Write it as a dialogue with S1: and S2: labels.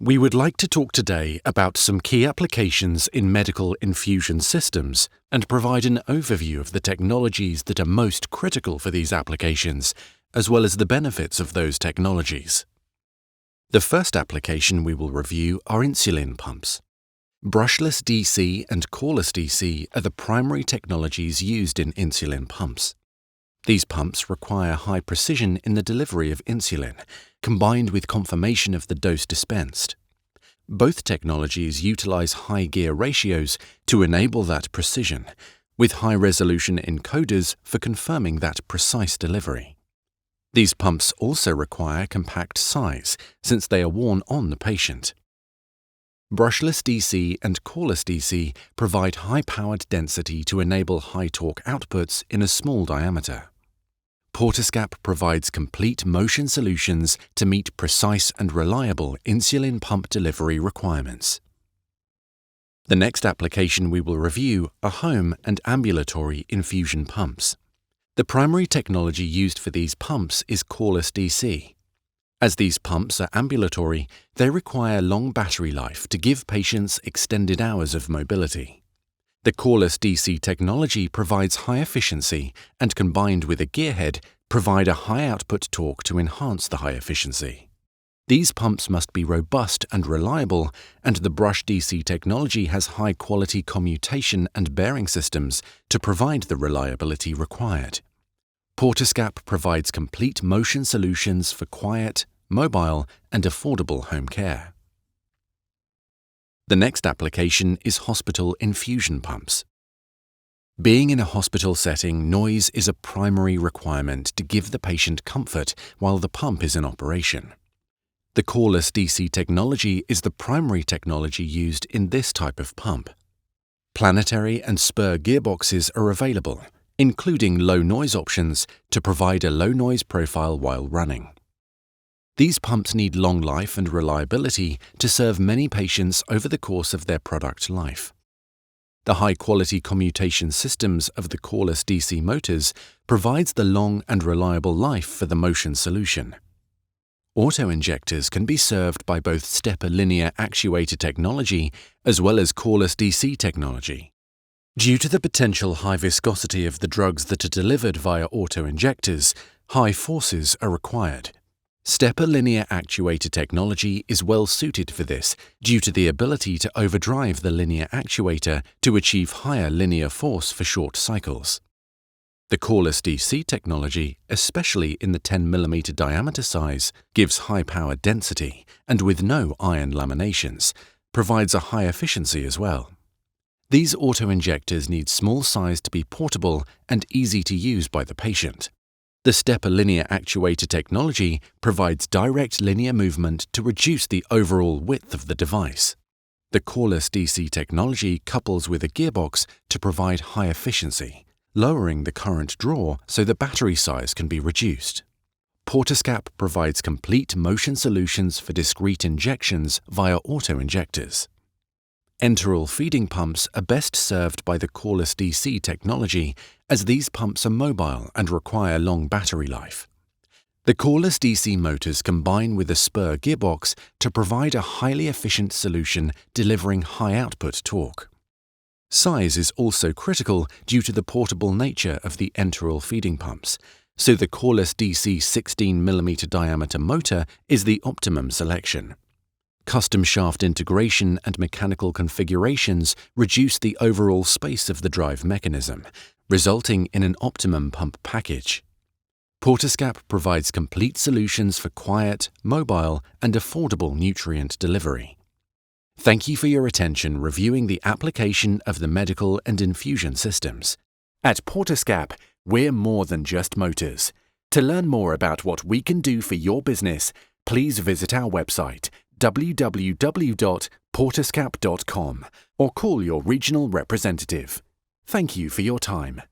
S1: We would like to talk today about some key applications in medical infusion systems and provide an overview of the technologies that are most critical for these applications, as well as the benefits of those technologies. The first application we will review are insulin pumps. Brushless DC and coreless DC are the primary technologies used in insulin pumps. These pumps require high precision in the delivery of insulin, combined with confirmation of the dose dispensed. Both technologies utilize high gear ratios to enable that precision, with high-resolution encoders for confirming that precise delivery. These pumps also require compact size, since they are worn on the patient. Brushless DC and coreless DC provide high-powered density to enable high-torque outputs in a small diameter. Portescap provides complete motion solutions to meet precise and reliable insulin pump delivery requirements. The next application we will review are home and ambulatory infusion pumps. The primary technology used for these pumps is coreless DC. As these pumps are ambulatory, they require long battery life to give patients extended hours of mobility. The coreless DC technology provides high efficiency and, combined with a gearhead, provide a high output torque to enhance the high efficiency. These pumps must be robust and reliable, and the brush DC technology has high-quality commutation and bearing systems to provide the reliability required. Portescap provides complete motion solutions for quiet, mobile, and affordable home care. The next application is hospital infusion pumps. Being in a hospital setting, noise is a primary requirement to give the patient comfort while the pump is in operation. The coreless DC technology is the primary technology used in this type of pump. Planetary and spur gearboxes are available, including low noise options to provide a low noise profile while running. These pumps need long life and reliability to serve many patients over the course of their product life. The high-quality commutation systems of the coreless DC motors provides the long and reliable life for the motion solution. Auto-injectors can be served by both stepper linear actuator technology as well as coreless DC technology. Due to the potential high viscosity of the drugs that are delivered via auto-injectors, high forces are required. Stepper linear actuator technology is well suited for this due to the ability to overdrive the linear actuator to achieve higher linear force for short cycles. The coreless DC technology, especially in the 10 mm diameter size, gives high power density and with no iron laminations, provides a high efficiency as well. These auto-injectors need small size to be portable and easy to use by the patient. The stepper linear actuator technology provides direct linear movement to reduce the overall width of the device. The coreless DC technology couples with a gearbox to provide high efficiency, lowering the current draw so the battery size can be reduced. Portescap provides complete motion solutions for discrete injections via auto-injectors. Enteral feeding pumps are best served by the coreless DC technology, as these pumps are mobile and require long battery life. The coreless DC motors combine with a spur gearbox to provide a highly efficient solution delivering high output torque. Size is also critical due to the portable nature of the enteral feeding pumps, so the coreless DC 16 mm diameter motor is the optimum selection. Custom shaft integration and mechanical configurations reduce the overall space of the drive mechanism, resulting in an optimum pump package. Portescap provides complete solutions for quiet, mobile, and affordable nutrient delivery. Thank you for your attention reviewing the application of the medical and infusion systems. At Portescap, we're more than just motors. To learn more about what we can do for your business, please visit our website www.portescap.com or call your regional representative. Thank you for your time.